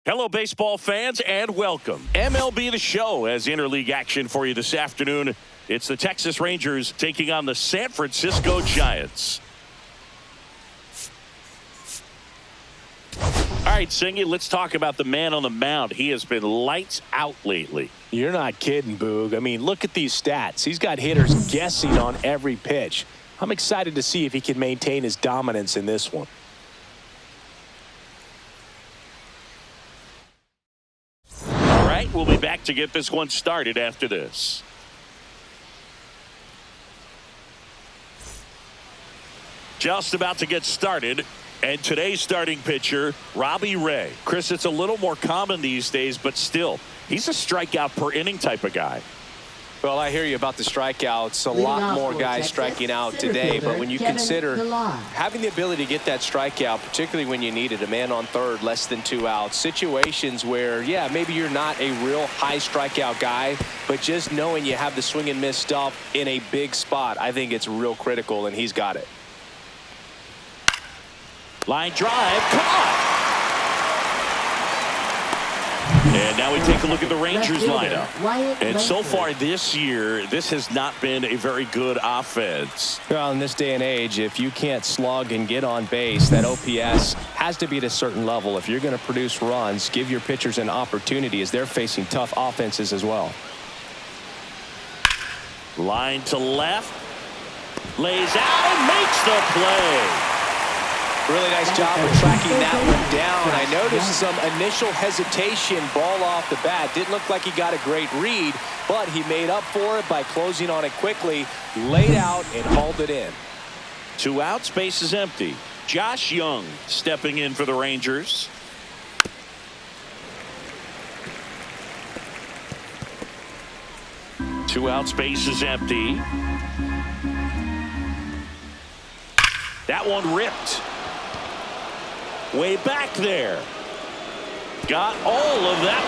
Hello, baseball fans, and welcome. MLB The Show has interleague action for you this afternoon. It's the Texas Rangers taking on the San Francisco Giants. All right, Singy, let's talk about the man on the mound. He has been lights out lately. You're not kidding, Boog. I mean, look at these stats. He's got hitters guessing on every pitch. I'm excited to see if he can maintain his dominance in this one. All right, we'll be back to get this one started after this. Just about to get started. And today's starting pitcher, Robbie Ray. Chris, it's a little more common these days, but still, he's a strikeout per inning type of guy. Well, I hear you about the strikeouts. A lot more guys striking out today. But when you consider having the ability to get that strikeout, particularly when you need it, a man on third, less than 2 outs, situations where, yeah, maybe you're not a real high strikeout guy, but just knowing you have the swing and miss stuff in a big spot, I think it's real critical, and he's got it. Line drive, caught! And now we take a look at the Rangers lineup. And so far this year, this has not been a very good offense. Well, in this day and age, if you can't slug and get on base, that OPS has to be at a certain level. If you're going to produce runs, give your pitchers an opportunity as they're facing tough offenses as well. Line to left. Lays out, makes the play. Really nice job of tracking that one down. I noticed some initial hesitation, ball off the bat. Didn't look like he got a great read, but he made up for it by closing on it quickly, laid out, and hauled it in. 2 outs, base is empty. Josh Young stepping in for the Rangers. Two outs, base is empty. That one ripped. Way back there. Got all of that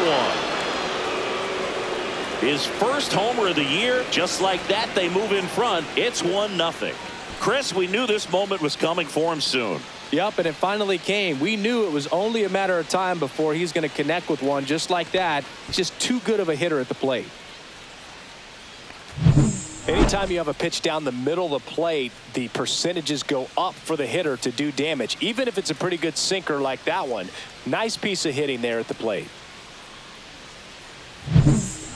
one. His first homer of the year. Just like that, they move in front. It's 1-0. Chris, we knew this moment was coming for him soon. Yep, and it finally came. We knew it was only a matter of time before he's going to connect with one just like that. He's just too good of a hitter at the plate. Anytime you have a pitch down the middle of the plate, the percentages go up for the hitter to do damage, even if it's a pretty good sinker like that one. Nice piece of hitting there at the plate.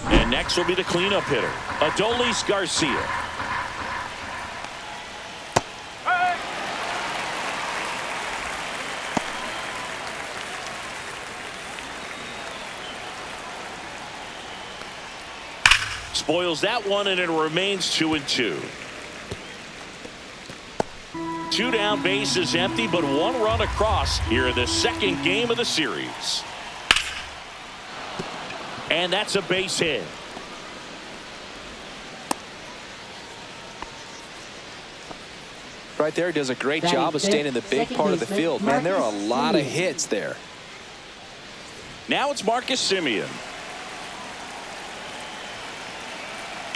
And next will be the cleanup hitter, Adolis Garcia. Spoils that one, and it remains 2-2. 2 down, base is empty, but 1 run across here in the second game of the series. And that's a base hit. Right there, does a great job of staying in the big part of the field. Man, there are a lot of hits there. Now it's Marcus Semien.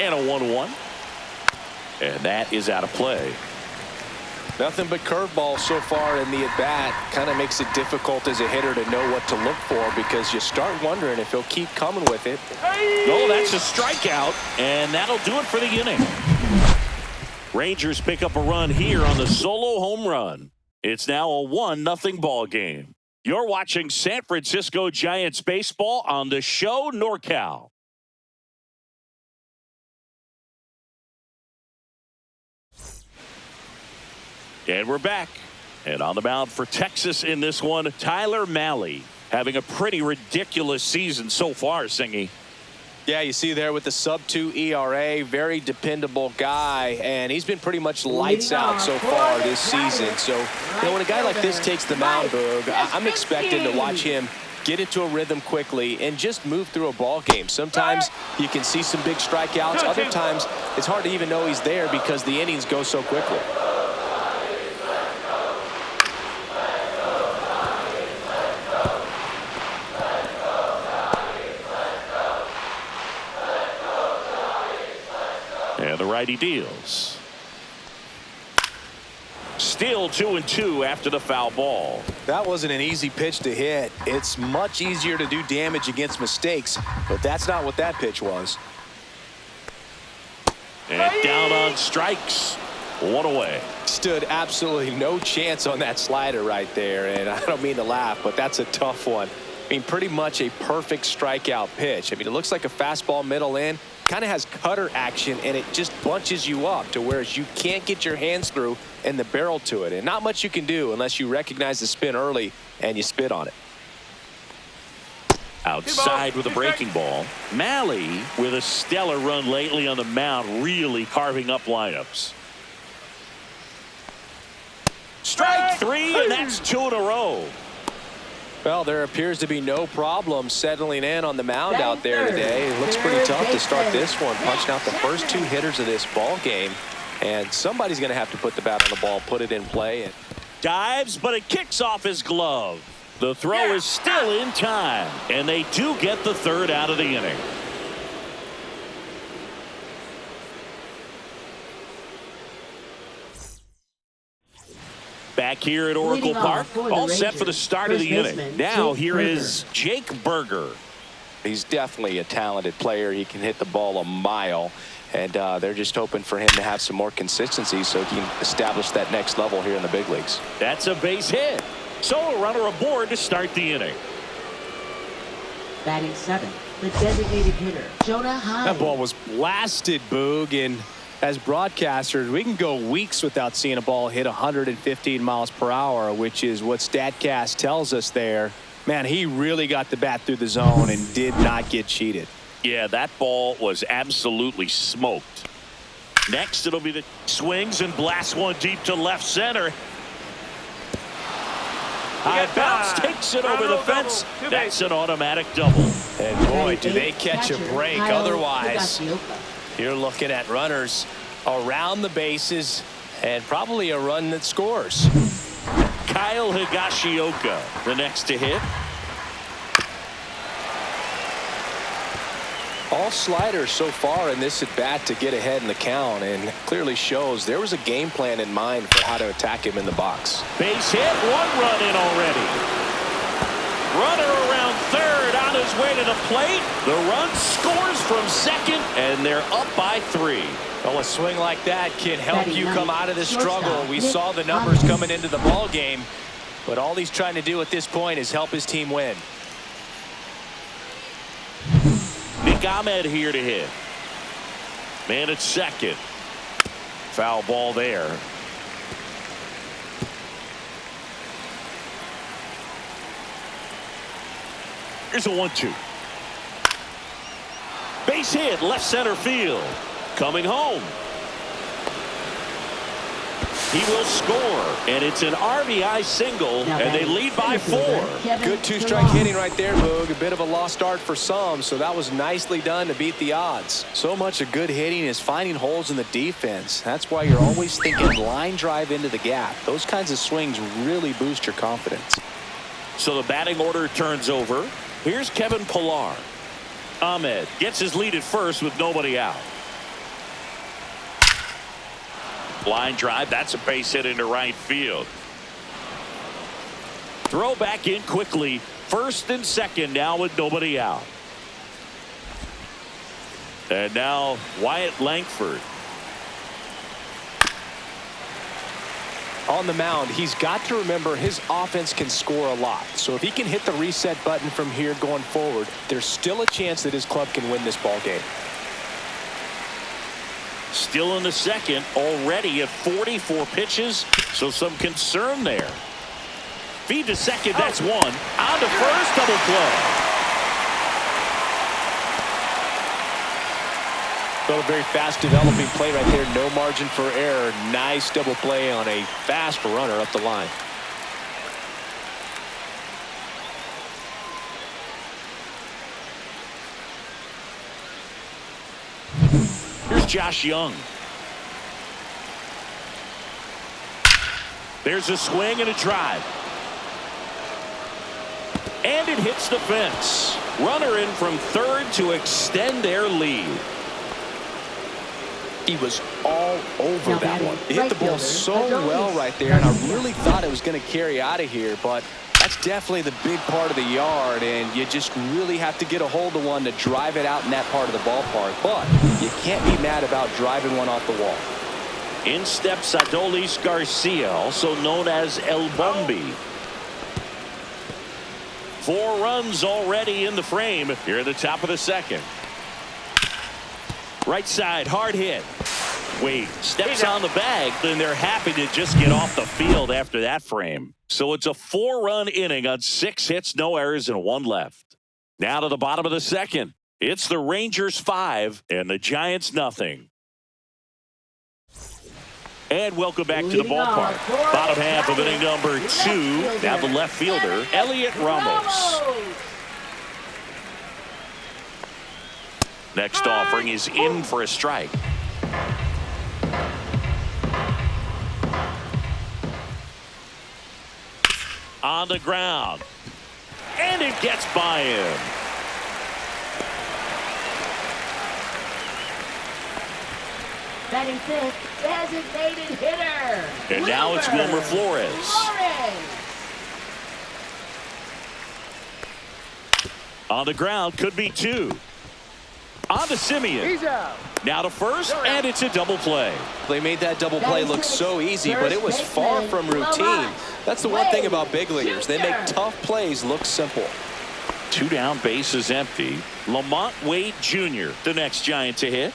And a 1-1. And that is out of play. Nothing but curveball so far in the at-bat. Kind of makes it difficult as a hitter to know what to look for because you start wondering if he'll keep coming with it. No, that's a strikeout, and that'll do it for the inning. Rangers pick up a run here on the solo home run. It's now a 1-0 ball game. You're watching San Francisco Giants baseball on the show NorCal. And we're back. And on the mound for Texas in this one, Tyler Mahle, having a pretty ridiculous season so far, Singy. Yeah, you see there with the sub-2 ERA, very dependable guy, and he's been pretty much lights out so far this season. So, you know, when a guy like this takes the mound, Boog, I'm expecting to watch him get into a rhythm quickly and just move through a ball game. Sometimes you can see some big strikeouts. Other times it's hard to even know he's there because the innings go so quickly. And the righty deals. Still 2-2 after the foul ball. That wasn't an easy pitch to hit. It's much easier to do damage against mistakes, but that's not what that pitch was. And down on strikes. One away. Stood absolutely no chance on that slider right there, and I don't mean to laugh, but that's a tough one. I mean, pretty much a perfect strikeout pitch. I mean, it looks like a fastball middle in, kind of has cutter action, and it just bunches you up to where you can't get your hands through and the barrel to it, and not much you can do unless you recognize the spin early and you spit on it. Outside with a breaking ball. Malley with a stellar run lately on the mound, really carving up lineups. Strike three, and that's 2 in a row. Well, there appears to be no problem settling in on the mound out there today. It looks pretty tough to start this one, punching out the first 2 hitters of this ball game. And somebody's going to have to put the bat on the ball, put it in play. And dives, but it kicks off his glove. The throw is still in time, and they do get the 3rd out of the inning. Back here at Oracle Park, all set for the start of the inning. Now here is Jake Berger. He's definitely a talented player. He can hit the ball a mile, and they're just hoping for him to have some more consistency so he can establish that next level here in the big leagues. That's a base hit. So a runner aboard to start the inning. Batting 7, the designated hitter, Jonah Hines. That ball was blasted, Boog, and as broadcasters, we can go weeks without seeing a ball hit 115 miles per hour, which is what StatCast tells us there. Man, he really got the bat through the zone and did not get cheated. Yeah, that ball was absolutely smoked. Next, it'll be the swings and blasts one deep to left center. High bounce takes it over the fence. That's an automatic double. And boy, do they catch a break. Otherwise, you're looking at runners around the bases and probably a run that scores. Kyle Higashioka, the next to hit. All sliders so far in this at bat to get ahead in the count, and clearly shows there was a game plan in mind for how to attack him in the box. Base hit, 1 run in already. Runner around third on his way to the plate. The run scores from second, and they're up by 3. Well, a swing like that can help you come out of the struggle. We saw the numbers coming into the ball game, but all he's trying to do at this point is help his team win. Nick Ahmed here to hit. Man at second. Foul ball there. Here's a 1-2. Base hit, left center field. Coming home. He will score, and it's an RBI single, and they lead by 4. Good 2-strike hitting right there, Boog. A bit of a lost start for some, so that was nicely done to beat the odds. So much of good hitting is finding holes in the defense. That's why you're always thinking line drive into the gap. Those kinds of swings really boost your confidence. So the batting order turns over. Here's Kevin Pillar. Ahmed gets his lead at first with nobody out. Line drive, that's a base hit into right field. Throw back in quickly. First and second now with nobody out. And now Wyatt Langford. On the mound, he's got to remember his offense can score a lot. So if he can hit the reset button from here going forward, there's still a chance that his club can win this ball game. Still in the second, already at 44 pitches, so some concern there. Feed to second, that's 1. On to first, double play. Well, a very fast developing play right there. No margin for error. Nice double play on a fast runner up the line. Here's Josh Young. There's a swing and a drive. And it hits the fence. Runner in from third to extend their lead. He was all over that one. He hit the ball so well right there, and I really thought it was going to carry out of here, but that's definitely the big part of the yard, and you just really have to get a hold of one to drive it out in that part of the ballpark. But you can't be mad about driving one off the wall. In steps Adolis Garcia, also known as El Bombi. 4 runs already in the frame here at the top of the second. Right side, hard hit. Wade steps on the bag, and they're happy to just get off the field after that frame. So it's a 4-run inning on 6 hits, no errors, and 1 left. Now to the bottom of the second. It's the Rangers 5 and the Giants nothing. And welcome back to the ballpark. Bottom half of inning number 2. Now the left fielder, Elliot Ramos. Next offering is in for a strike. On the ground. And it gets by him. Batting fifth, designated hitter. And now it's Wilmer Flores. On the ground, could be 2. On to Simeon. He's out. Now to first, and it's a double play. They made that double play look so easy, but it was far from routine. That's the one thing about big leaguers. They make tough plays look simple. 2 down, bases empty. Lamont Wade Jr., the next Giant to hit.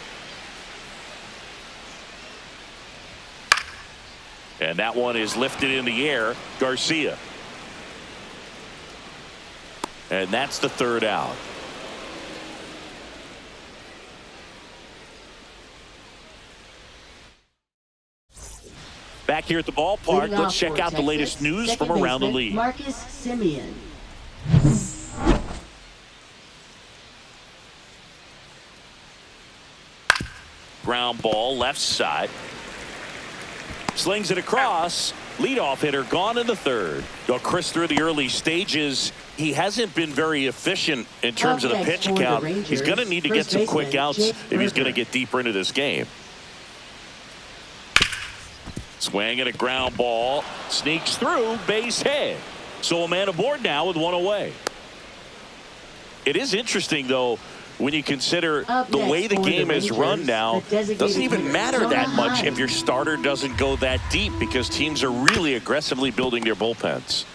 And that one is lifted in the air. Garcia. And that's the 3rd out. Back here at the ballpark, let's check out the latest news from around the league. Marcus Simeon. Ground ball, left side. Slings it across. Leadoff hitter gone in the 3rd. Though Chris, through the early stages, he hasn't been very efficient in terms of the pitch count. He's going to need to get some quick outs if he's going to get deeper into this game. Swing and a ground ball. Sneaks through, base hit. So a man aboard now with 1 away. It is interesting, though, when you consider the way the game is run now. It doesn't even matter that much if your starter doesn't go that deep, because teams are really aggressively building their bullpens.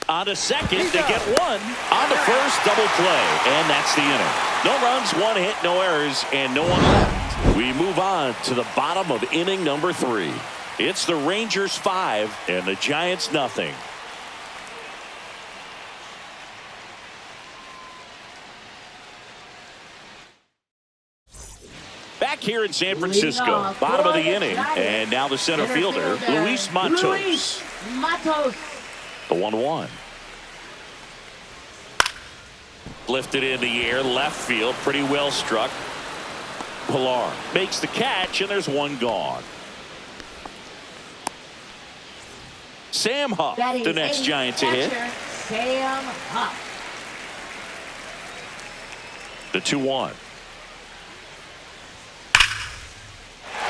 On to second, they get 1. On to first, double play, and that's the inning. No runs, 1 hit, no errors, and no one left. We move on to the bottom of inning number 3. It's the Rangers 5 and the Giants nothing. Back here in San Francisco, bottom of the inning, and now the center fielder, Luis Matos. The 1-1. Lifted in the air, left field, pretty well struck. Pilar makes the catch, and there's 1 gone. Sam Huff, the next Giant to hit. Sam Huff. The 2-1.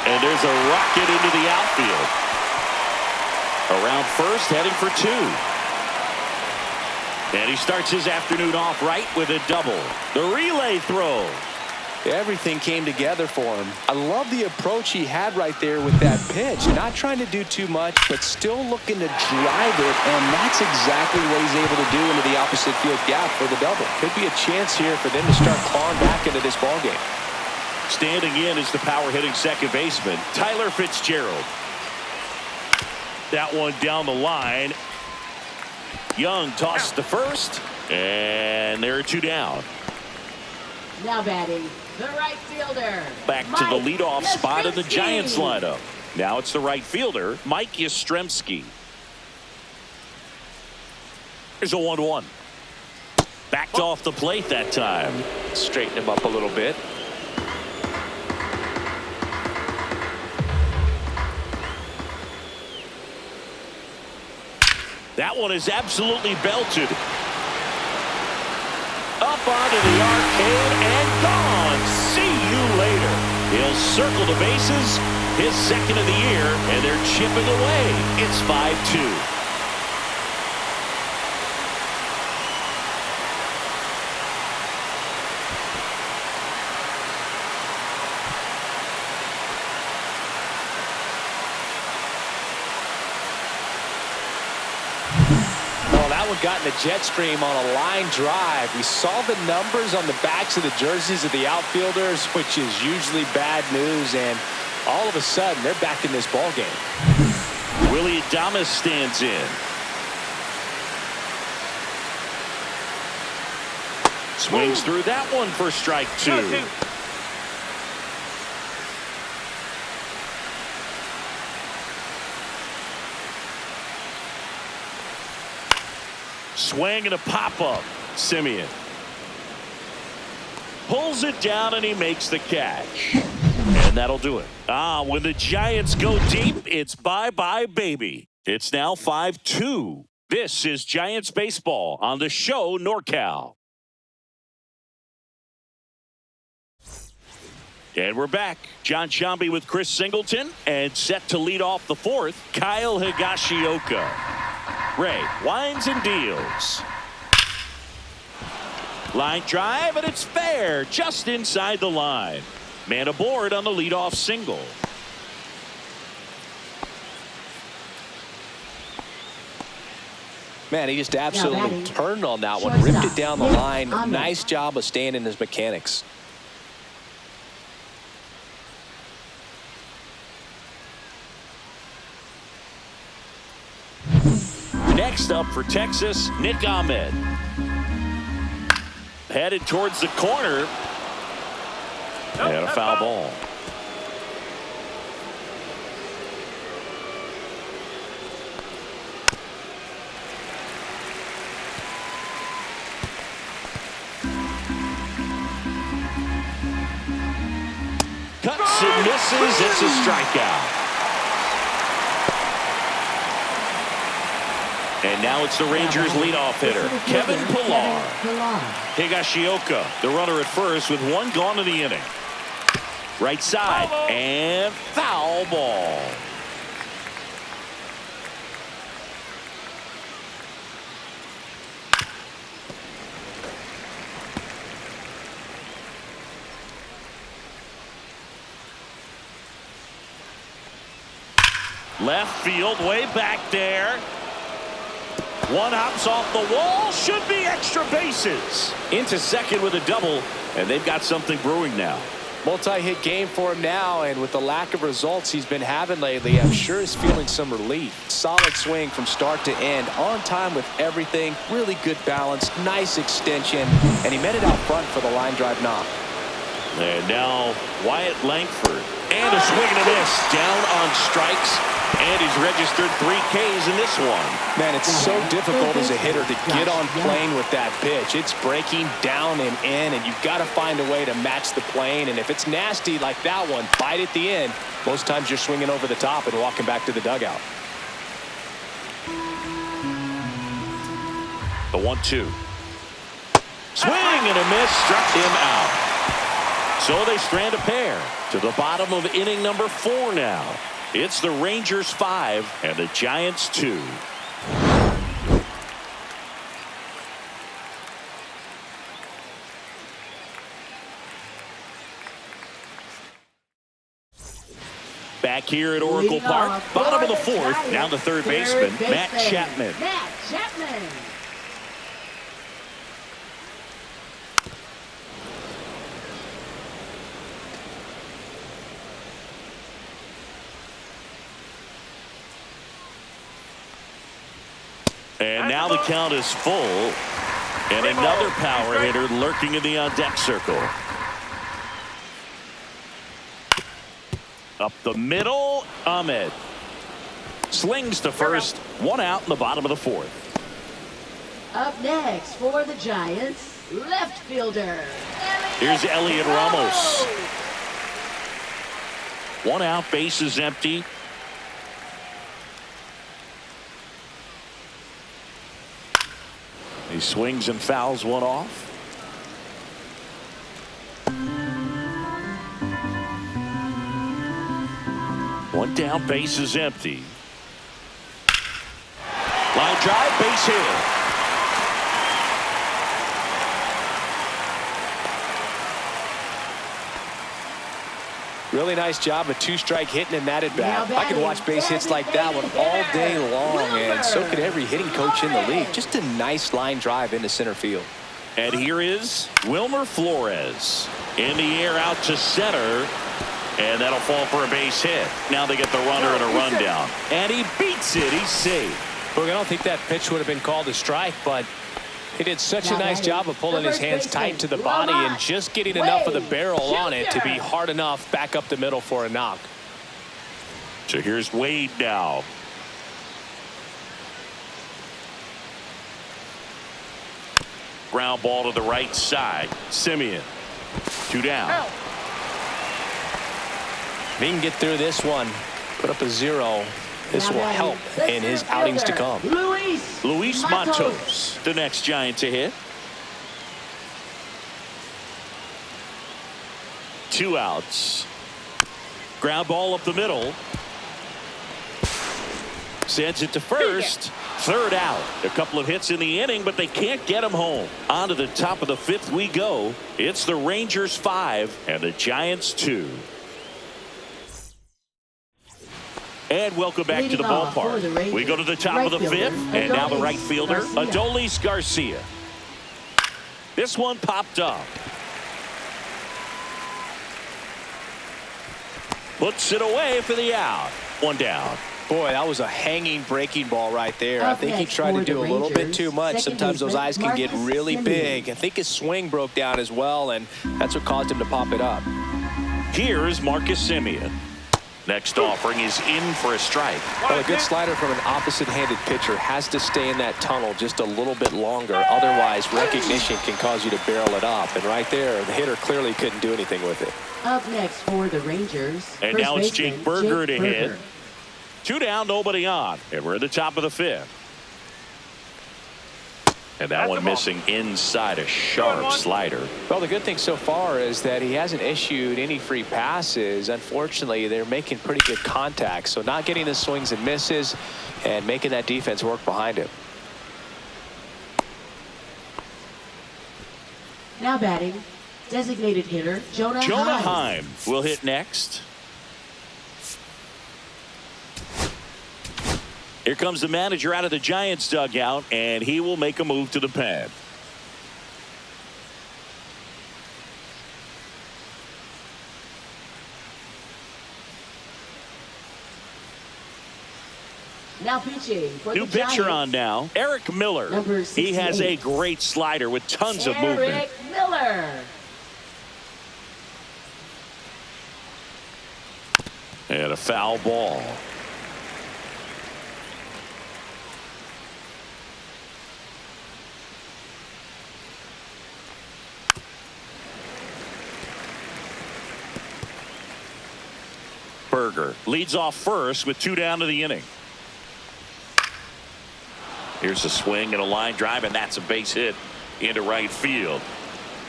And there's a rocket into the outfield. Around first, heading for 2. And he starts his afternoon off right with a double. The relay throw. Everything came together for him. I love the approach he had right there with that pitch. Not trying to do too much, but still looking to drive it, and that's exactly what he's able to do into the opposite field gap for the double. Could be a chance here for them to start clawing back into this ballgame. Standing in is the power-hitting second baseman, Tyler Fitzgerald. That one down the line. Young tosses to first, and there are 2 down. Now batting, the right fielder. Back to the leadoff spot in the Giants lineup. Now it's the right fielder, Mike Yastrzemski. Here's a 1-1. Backed off the plate that time. Straighten him up a little bit. That one is absolutely belted. Up onto the arcade and gone. See you later. He'll circle the bases his second of the year, and they're chipping away. It's 5-2. Got in the jet stream on a line drive. We saw the numbers on the backs of the jerseys of the outfielders, which is usually bad news, and all of a sudden they're back in this ball game. Willie Adames stands in. Swings through that one for strike 2. Swing and a pop-up. Semien pulls it down and he makes the catch. And that'll do it. When the Giants go deep, it's bye-bye, baby. It's now 5-2. This is Giants baseball on the show NorCal. And we're back. John Sciambi with Chris Singleton, and set to lead off the fourth, Kyle Higashioka. Ray winds and deals. Line drive, and it's fair, just inside the line. Man aboard on the leadoff single. Man, he just absolutely turned on that one, ripped it down the line. Nice job of staying in his mechanics. Next up for Texas, Nick Ahmed. Headed towards the corner. And a foul ball. Cuts and misses. It's a strikeout. And now it's the Rangers leadoff hitter, Kevin Pillar. Higashioka, the runner at first with one gone in the inning. Right side, and foul ball. Left field, way back there. One hops off the wall, should be extra bases. Into second with a double, and they've got something brewing now. Multi-hit game for him now, and with the lack of results he's been having lately, I'm sure he's feeling some relief. Solid swing from start to end, on time with everything, really good balance, nice extension, and he met it out front for the line drive knock. And now Wyatt Langford, and a swing and a miss, down on strikes. And he's registered 3 Ks in this one. Man, it's so difficult as a hitter to get on plane with that pitch. It's breaking down and in, and you've got to find a way to match the plane. And if it's nasty like that one, bite at the end. Most times you're swinging over the top and walking back to the dugout. The 1-2. Swing and a miss, struck him out. So they strand a pair to the bottom of inning number 4 now. It's the Rangers 5 and the Giants 2. Back here at Oracle Park, bottom of the 4th, now the third baseman, Matt Chapman. And now the count is full. And another power hitter lurking in the on-deck circle. Up the middle, Ahmed. Slings to first. One out in the bottom of the 4th. Up next for the Giants, left fielder. Here's Elliot Ramos. One out, bases empty. He swings and fouls one off. One down, base is empty. Line drive, base hit. Really nice job of two-strike hitting and that at bat. I could watch base hits like that one all day long, and so could every hitting coach in the league. Just a nice line drive into center field. And here is Wilmer Flores. In the air out to center. And that'll fall for a base hit. Now they get the runner and a rundown. And he beats it. He's safe. Look, I don't think that pitch would have been called a strike, but he did such a nice job of pulling his hands tight to the body and just getting enough of the barrel on it to be hard enough back up the middle for a knock. So here's Wade now. Ground ball to the right side. Simeon. 2 down. If he can get through this one, put up a 0, this will help in his outings to come. Luis Matos, the next Giant to hit. 2 outs. Ground ball up the middle. Sends it to first. 3rd out. A couple of hits in the inning, but they can't get him home. On to the top of the 5th we go. It's the Rangers 5 and the Giants 2. And welcome back to the ballpark. We go to the top of the 5th, and now the right fielder, Adolis Garcia. This one popped up. Puts it away for the out. 1 down. Boy, that was a hanging breaking ball right there. I think he tried to do a little bit too much. Sometimes those eyes can get really big. I think his swing broke down as well, and that's what caused him to pop it up. Here's Marcus Simeon. Next offering is in for a strike. Well, a good slider from an opposite-handed pitcher has to stay in that tunnel just a little bit longer. Otherwise, recognition can cause you to barrel it up. And right there, the hitter clearly couldn't do anything with it. Up next for the Rangers. And now it's Jake Berger to hit. 2 down, nobody on. And we're at the top of the 5th. And that one missing inside, a sharp slider. Well, the good thing so far is that he hasn't issued any free passes. Unfortunately, they're making pretty good contact. So not getting the swings and misses and making that defense work behind him. Now batting, designated hitter Jonah Heim will hit next. Here comes the manager out of the Giants dugout, and he will make a move to the pen. Now pitching for New the pitcher Giants. On now, Eric Miller. Number 68. He has a great slider with tons of movement. Eric Miller. And a foul ball. Berger leads off first with 2 down to the inning. Here's a swing and a line drive, and that's a base hit into right field.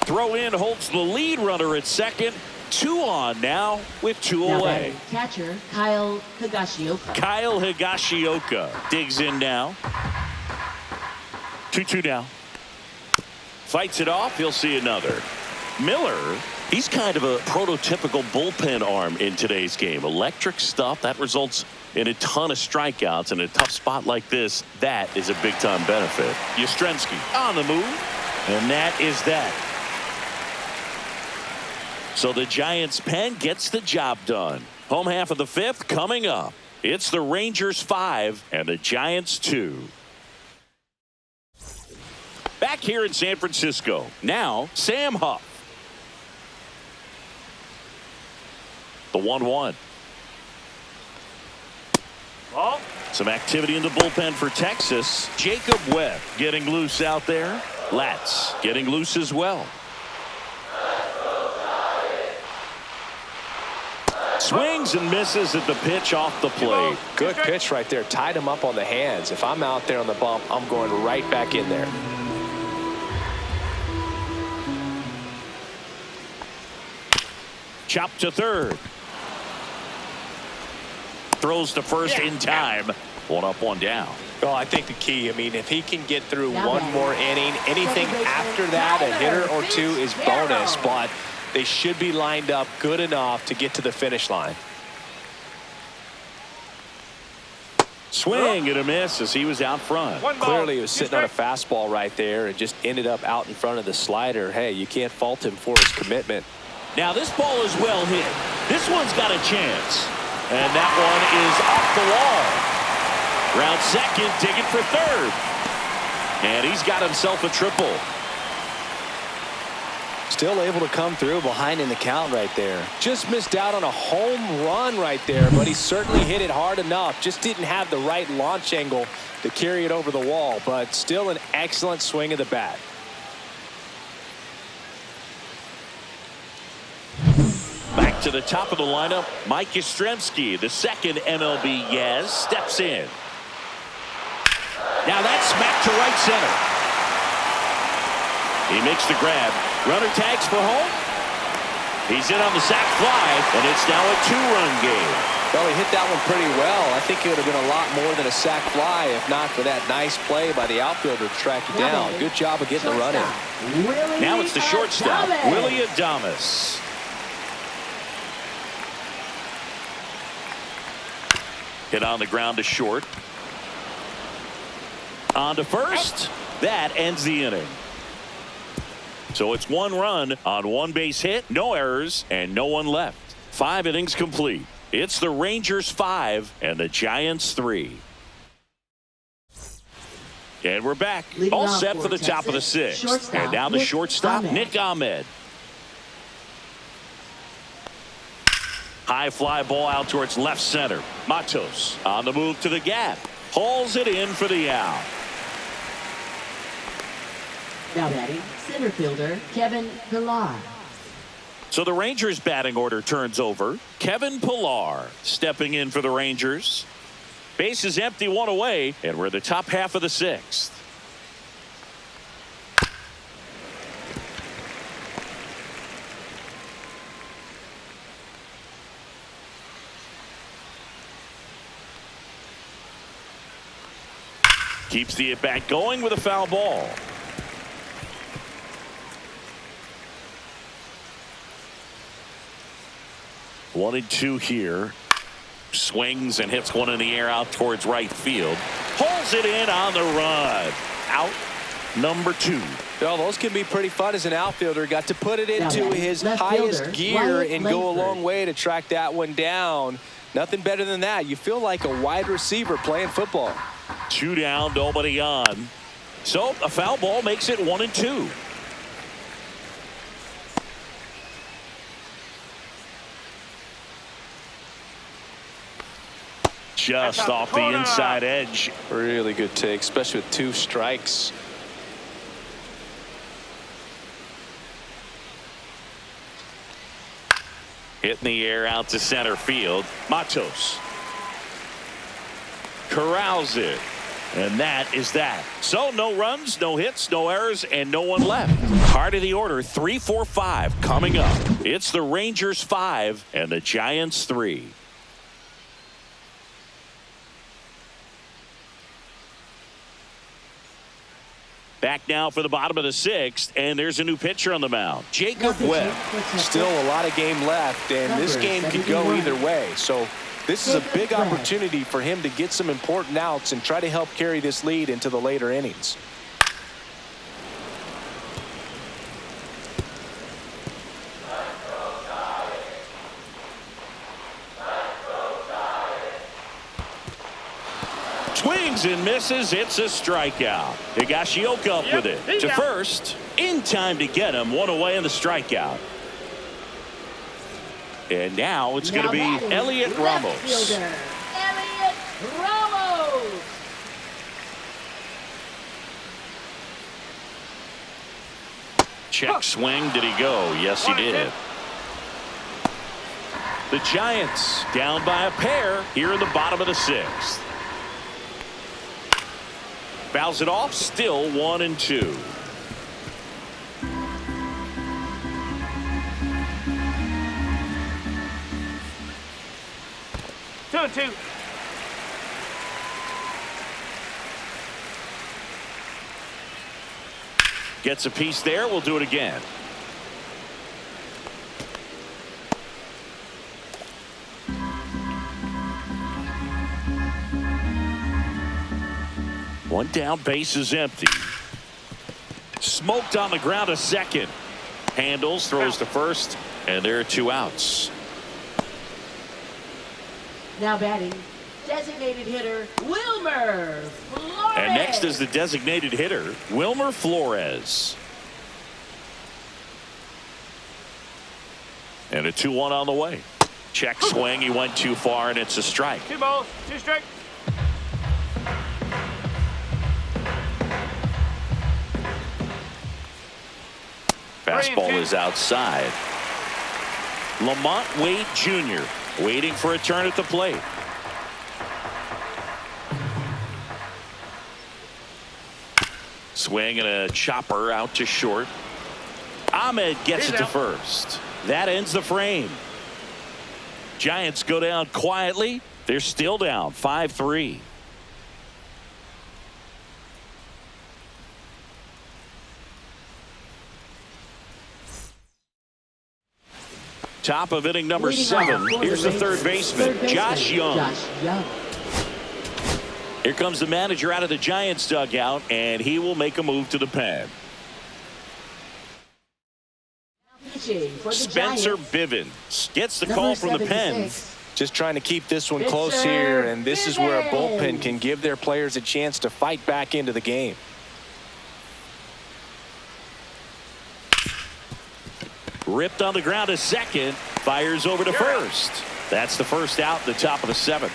Throw in holds the lead runner at second. 2 on now with 2 Now away. batting, catcher Kyle Higashioka. Kyle Higashioka digs in now. 2-2 down. Fights it off. He'll see another. Miller, he's kind of a prototypical bullpen arm in today's game. Electric stuff that results in a ton of strikeouts. In a tough spot like this, that is a big-time benefit. Yastrzemski on the move, and that is that. So the Giants pen gets the job done. Home half of the 5th coming up. It's the Rangers 5 and the Giants 2. Back here in San Francisco. Now Sam Huff. The 1-1. Some activity in the bullpen for Texas. Jacob Webb getting loose out there. Latz getting loose as well. Swings and misses at the pitch off the plate. Good pitch right there. Tied him up on the hands. If I'm out there on the bump, I'm going right back in there. Chop to third. throws to first in time. One up, one down. Well, I think the key, if he can get through one more inning, anything after that, a hitter or two is bonus, but they should be lined up good enough to get to the finish line. Swing and a miss as he was out front. Clearly, he was sitting on a fastball right there and just ended up out in front of the slider. Hey, you can't fault him for his commitment. Now this ball is well hit. This one's got a chance. And that one is off the wall. Round second, digging for third. And he's got himself a triple. Still able to come through behind in the count right there. Just missed out on a home run right there, but he certainly hit it hard enough. Just didn't have the right launch angle to carry it over the wall, but still an excellent swing of the bat. Back to the top of the lineup, Mike Yastrzemski, the second MLB Yaz, steps in. Now that's smacked to right center. He makes the grab. Runner tags for home. He's in on the sac fly, and it's now a two-run game. Well, he hit that one pretty well. I think it would have been a lot more than a sac fly if not for that nice play by the outfielder to track it down. Good job of getting the run in. Now it's the shortstop, Willie Adames. Hit on the ground to short. On to first. That ends the inning. So it's one run on one base hit, no errors, and no one left. 5 innings complete. It's the Rangers 5 and the Giants 3. And we're back. All set for the top of the 6th. And now the shortstop, Nick Ahmed. High fly ball out towards left center. Matos on the move to the gap. Hauls it in for the out. Now batting, center fielder Kevin Pillar. So the Rangers batting order turns over. Kevin Pillar stepping in for the Rangers. Base is empty, one away, and we're the top half of the 6th. Keeps the at-bat going with a foul ball. One and two here. Swings and hits one in the air out towards right field. Pulls it in on the run. Out number 2. Well, those can be pretty fun as an outfielder. Got to put it into his highest gear and go a long way to track that one down. Nothing better than that. You feel like a wide receiver playing football. 2 down, nobody on. So a foul ball makes it 1 and 2. Just off the inside edge. Really good take, especially with 2 strikes. Hit in the air out to center field. Matos corrals it. And that is that. So no runs, no hits, no errors, and no one left. Heart of the order, 3, 4, 5 coming up. It's the Rangers 5 and the Giants 3. Back now for the bottom of the 6th, and there's a new pitcher on the mound, Jacob Webb. Still a lot of game left, and this game could go either way. So this is a big opportunity for him to get some important outs and try to help carry this lead into the later innings. Swings and misses. It's a strikeout. Higashioka up with it to first. In time to get him. One away in the strikeout. And now it's going to be Elliot Ramos. Fielder, Elliot Ramos. Check swing. Did he go? Yes, he did. The Giants down by a pair here in the bottom of the 6th. Fouls it off. Still 1 and 2. Two and two. Gets a piece there. We'll do it again. One down, base is empty. Smoked on the ground a second. Handles, throws to first, and there are 2 outs. Now batting, designated hitter, Wilmer Flores. And next is the designated hitter, Wilmer Flores. And a 2-1 on the way. Check swing. He went too far, and it's a strike. 2 balls, 2 strikes. Fastball is outside. Lamont Wade Jr. waiting for a turn at the plate. Swing and a chopper out to short. Ahmed gets it to first. That ends the frame. Giants go down quietly. They're still down 5-3. Top of inning number 7. Here's the third baseman, Josh Young. Here comes the manager out of the Giants dugout, and he will make a move to the pen. Spencer Bivens gets the call from the pen. Just trying to keep this one close here, and this is where a bullpen can give their players a chance to fight back into the game. Ripped on the ground a second. Fires over to first. That's the first out in the top of the 7th.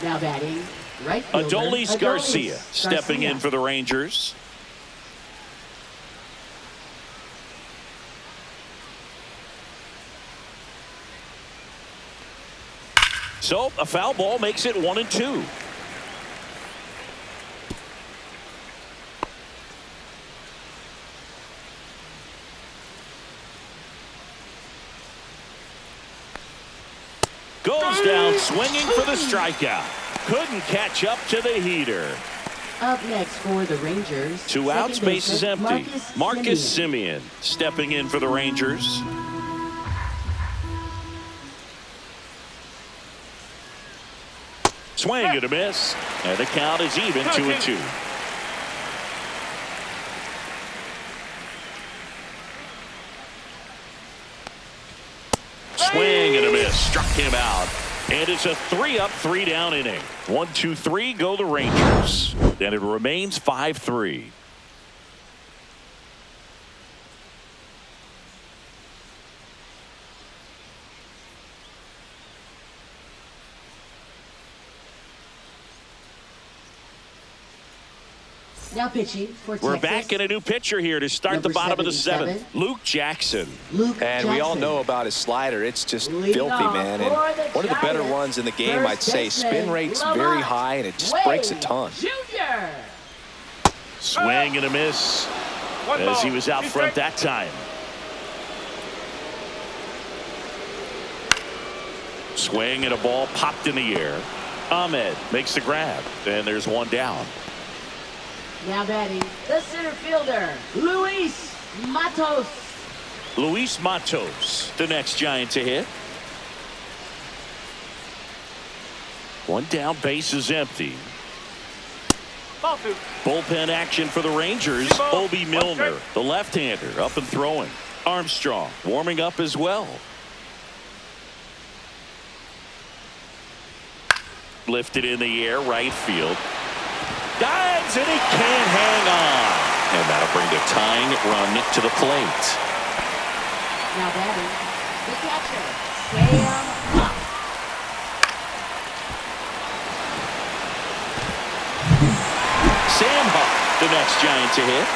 Now batting, right fielder, Adolis Garcia stepping in for the Rangers. So a foul ball makes it 1-2. Goes down swinging for the strikeout. Couldn't catch up to the heater. Up next for the Rangers. 2 outs, base is empty. Marcus Semien stepping in for the Rangers. Swing and a miss. And the count is even 2-2. Swing and a miss. Struck him out. And it's a 3-up, 3-down inning. 1-2-3 go the Rangers. And it remains 5-3. Now pitching for Texas. We're back in a new pitcher here to start the bottom of the 7th. Luke Jackson. And we all know about his slider. It's just filthy, man. And one of the better ones in the game, I'd say. Spin rate's very high, and it just breaks a ton. Swing and a miss as he was out front that time. Swing and a ball popped in the air. Ahmed makes the grab, and there's one down. Now batting, the center fielder, Luis Matos. Luis Matos, the next Giant to hit. One down, base is empty. Bullpen action for the Rangers. Obi Milner, the left-hander, up and throwing. Armstrong warming up as well. Lifted in the air, right field. Dives, and he can't hang on. And that'll bring the tying run to the plate. Now batting, the catcher, Sam Huff. Sam Huff, the next Giant to hit.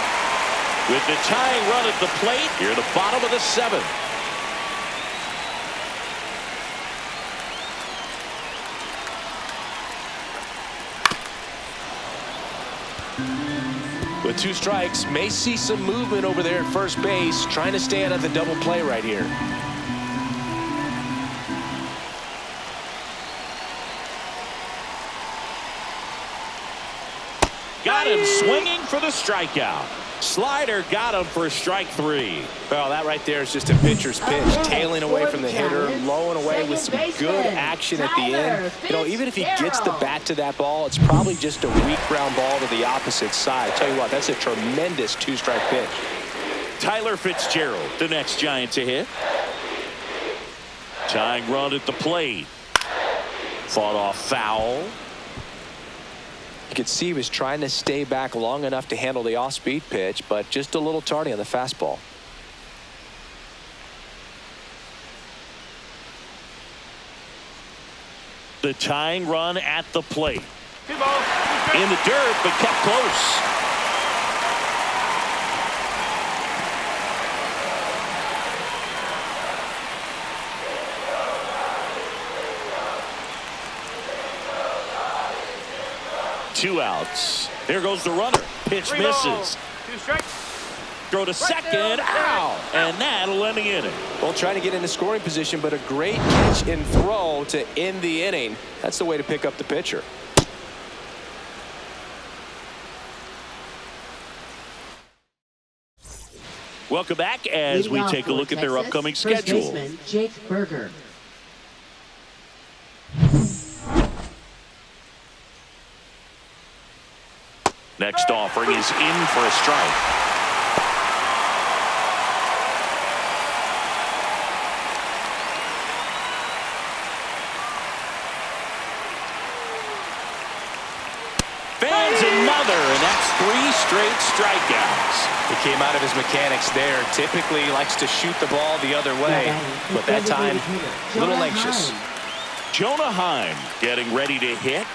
With the tying run at the plate, here at the bottom of the 7th. With 2 strikes, may see some movement over there at first base, trying to stay out of the double play right here. Got him swinging for the strikeout. Slider got him for strike 3. Well, that right there is just a pitcher's pitch, tailing away from the hitter, low and away with some good action at the end. You know, even if he gets the bat to that ball, it's probably just a weak ground ball to the opposite side. I tell you what, that's a tremendous two-strike pitch. Tyler Fitzgerald, the next Giant to hit. Tying run at the plate. Fought off foul. You could see he was trying to stay back long enough to handle the off-speed pitch, but just a little tardy on the fastball. The tying run at the plate. In the dirt, but kept close. Two outs. There goes the runner. Pitch misses. Throw to second. Ow! And that'll end the inning. Well, trying to get into scoring position, but a great catch and throw to end the inning. That's the way to pick up the pitcher. Welcome back as we take a look at their upcoming schedule. Jake Berger. Next offering is in for a strike. Fans another, and that's 3 straight strikeouts. He came out of his mechanics there. Typically likes to shoot the ball the other way, but that time a little anxious. Jonah Heim getting ready to hit.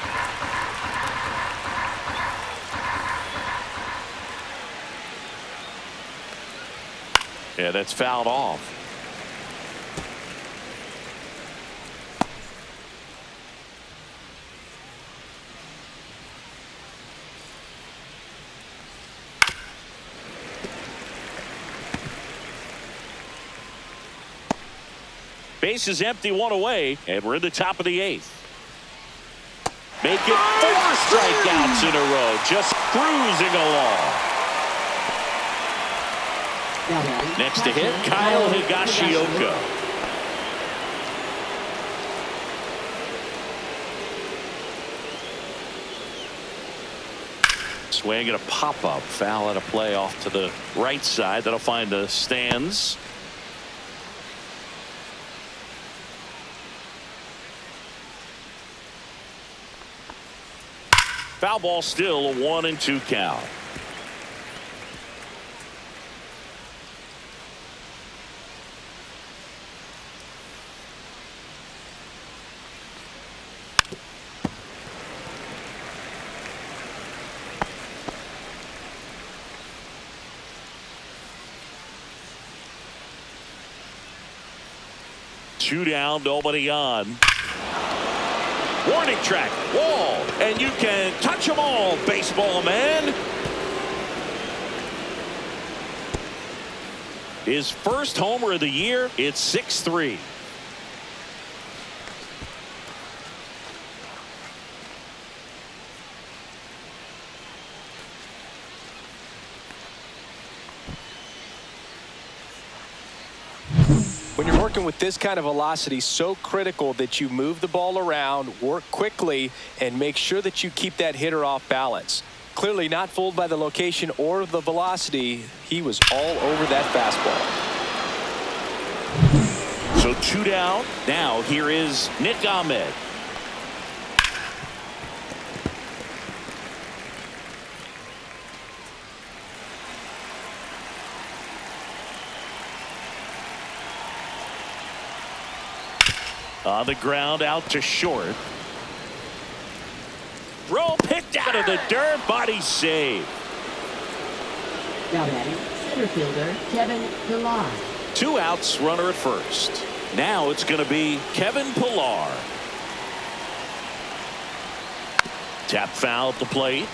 Yeah, that's fouled off. Base is empty, 1 away, and we're in the top of the 8th. Make it 4 strikeouts in a row, just cruising along. Next to hit, Kyle Higashioka. Swing and a pop-up. Foul at a play off to the right side. That'll find the stands. Foul ball, still a 1-2 count. Two down, nobody on. Warning track, wall, and you can touch them all, baseball man. His first homer of the year, it's 6-3. When you're working with this kind of velocity, so critical that you move the ball around, work quickly, and make sure that you keep that hitter off balance. Clearly not fooled by the location or the velocity. He was all over that fastball. So 2 down. Now here is Nick Ahmed. On the ground, out to short. Throw picked out of the dirt, body save. Now batting, center fielder Kevin Pillar. 2 outs, runner at first. Now it's going to be Kevin Pillar. Tap foul at the plate.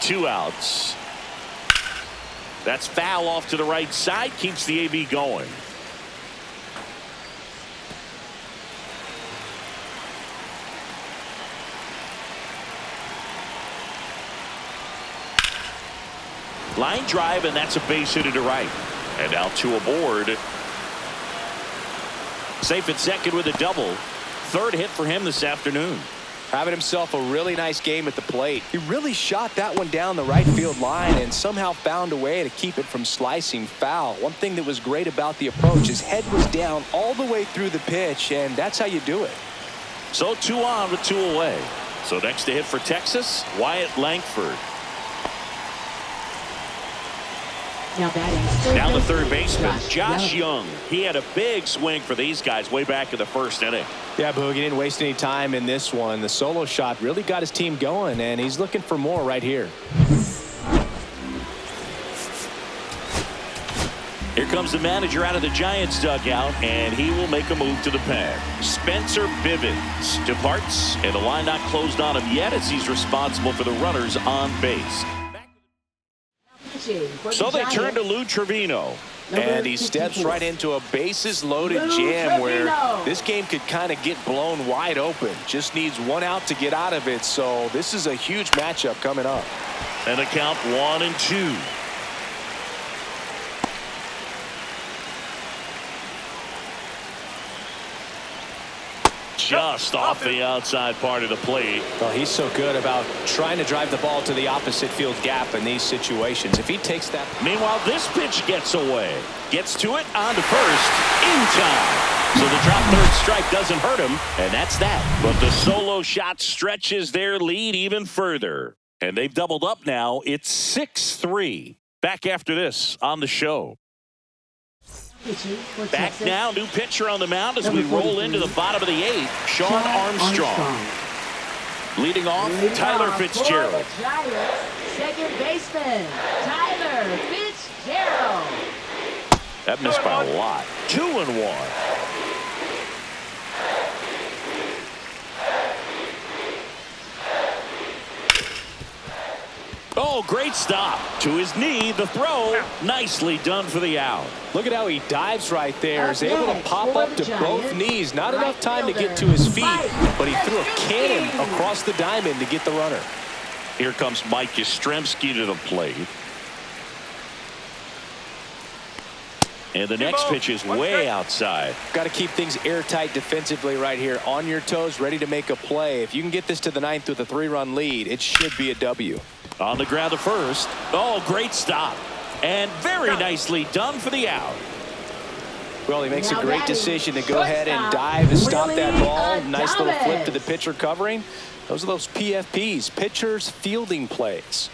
Two outs. That's foul off to the right side, keeps the AB going. Line drive, and that's a base hit to right. And now 2 aboard. Safe at second with a double. 3rd hit for him this afternoon. Having himself a really nice game at the plate. He really shot that one down the right field line and somehow found a way to keep it from slicing foul. One thing that was great about the approach, his head was down all the way through the pitch, and that's how you do it. So 2 on with 2 away. So next to hit for Texas, Wyatt Langford. Now the third baseman, Josh Young. He had a big swing for these guys way back in the 1st inning. Yeah, Boog, he didn't waste any time in this one. The solo shot really got his team going, and he's looking for more right here. Here comes the manager out of the Giants dugout, and he will make a move to the pen. Spencer Bivens departs, and the line not closed on him yet as he's responsible for the runners on base. So they turn to Lou Trevino. And he steps right into a bases-loaded jam where this game could kind of get blown wide open. Just needs 1 out to get out of it, so this is a huge matchup coming up. And the count 1-2. Just off the outside part of the plate. Well, he's so good about trying to drive the ball to the opposite field gap in these situations. If he takes that. Meanwhile, this pitch gets away. Gets to it, on to first, in time. So the drop 3rd strike doesn't hurt him, and that's that. But the solo shot stretches their lead even further. And they've doubled up now. It's 6-3. Back after this on the show. Back now, new pitcher on the mound as we roll into the bottom of the 8th, Sean Armstrong. Leading off, Tyler Fitzgerald. Second baseman, Tyler Fitzgerald. That missed by a lot. 2-1. Oh, great stop. To his knee, the throw. Nicely done for the out. Look at how he dives right there. He's able to pop up to both knees. Not enough time to get to his feet, but he threw a cannon across the diamond to get the runner. Here comes Mike Yastrzemski to the plate. And the next pitch is way outside. Got to keep things airtight defensively right here. On your toes, ready to make a play. If you can get this to the 9th with a 3-run lead, it should be a W. On the ground to first. Oh, great stop. And very nicely done for the out. Well, he makes a great decision to go ahead and dive and stop that ball. Nice little flip to the pitcher covering. Those are those PFPs, pitchers fielding plays.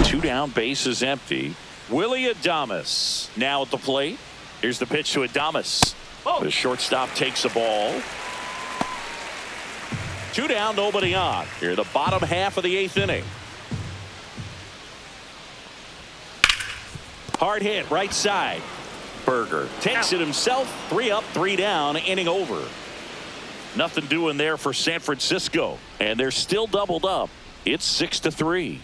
2 down, bases empty. Willie Adames now at the plate. Here's the pitch to Adames. The shortstop takes the ball. 2 down, nobody on. Here, the bottom half of the 8th inning. Hard hit, right side. Berger takes it himself. 3 up, 3 down, inning over. Nothing doing there for San Francisco. And they're still doubled up. It's 6-3.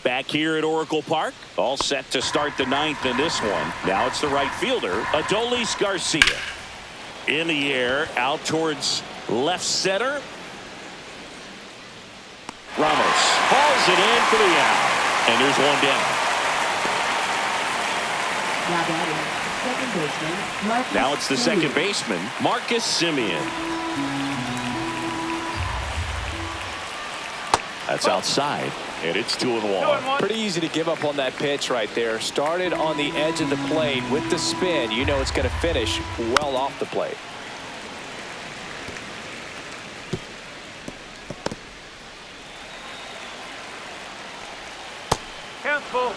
Back here at Oracle Park, all set to start the 9th in this one. Now it's the right fielder, Adolis Garcia. In the air, out towards left center. Ramos hauls it in for the out. And there's 1 down. Now it's the second baseman, Marcus Semien. That's outside, and it's 2-1. Pretty easy to give up on that pitch right there. Started on the edge of the plate with the spin. You know it's going to finish well off the plate. Careful.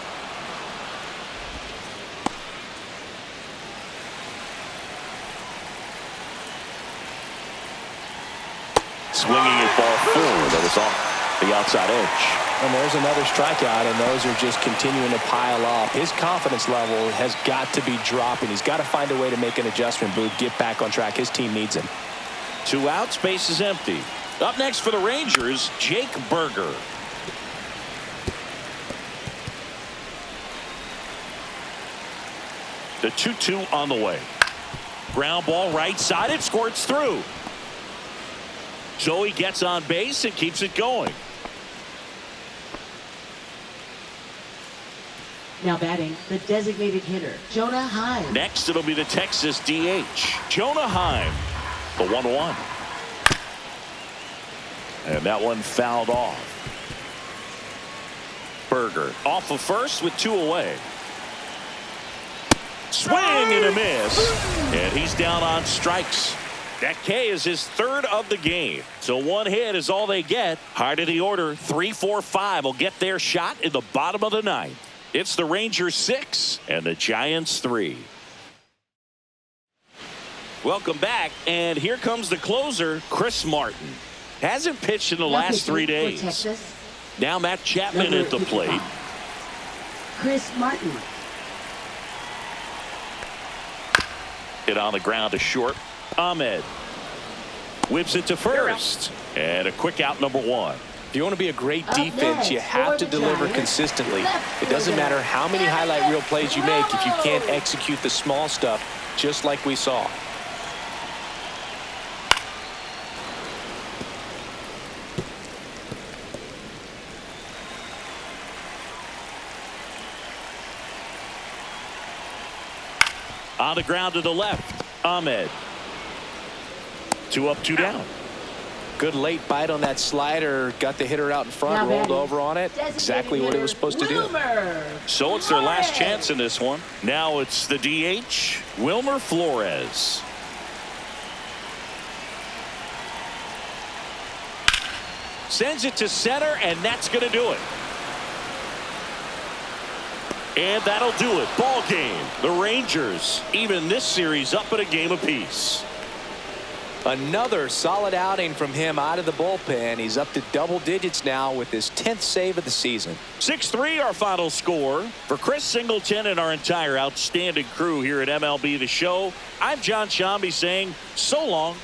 Swinging it ball forward. That was off the outside edge. And there's another strikeout, and those are just continuing to pile up. His confidence level has got to be dropping. He's got to find a way to make an adjustment, Booth, get back on track. His team needs him. 2 outs, base is empty. Up next for the Rangers, Jake Berger. The 2-2 on the way. Ground ball right side. It squirts through. So he gets on base and keeps it going. Now batting, the designated hitter, Jonah Hyde. Next, it'll be the Texas DH, Jonah Hyde, the 1-1. And that one fouled off. Berger off of first with 2 away. Swing and a miss. And he's down on strikes. That K is his 3rd of the game. So 1 hit is all they get. High to the order, 3-4-5 will get their shot in the bottom of the 9th. It's the Rangers 6 and the Giants 3. Welcome back, and here comes the closer, Chris Martin. Hasn't pitched in the last 3 days. Now Matt Chapman at the plate. Chris Martin. Hit on the ground to short. Ahmed whips it to first. And a quick out, number 1. If you want to be a great defense, you have to deliver consistently. It doesn't matter how many highlight reel plays you make if you can't execute the small stuff, just like we saw. On the ground to the left, Ahmed. 2 up, 2 down. Good late bite on that slider. Got the hitter out in front, rolled over on it. Exactly what it was supposed to do. So it's their last chance in this one. Now it's the DH, Wilmer Flores. Sends it to center, and that's going to do it. And that'll do it. Ball game. The Rangers even this series up at a game apiece. Another solid outing from him out of the bullpen. He's up to double digits now with his 10th save of the season. 6-3 our final score. For Chris Singleton and our entire outstanding crew here at MLB The Show, I'm John Shambi saying so long.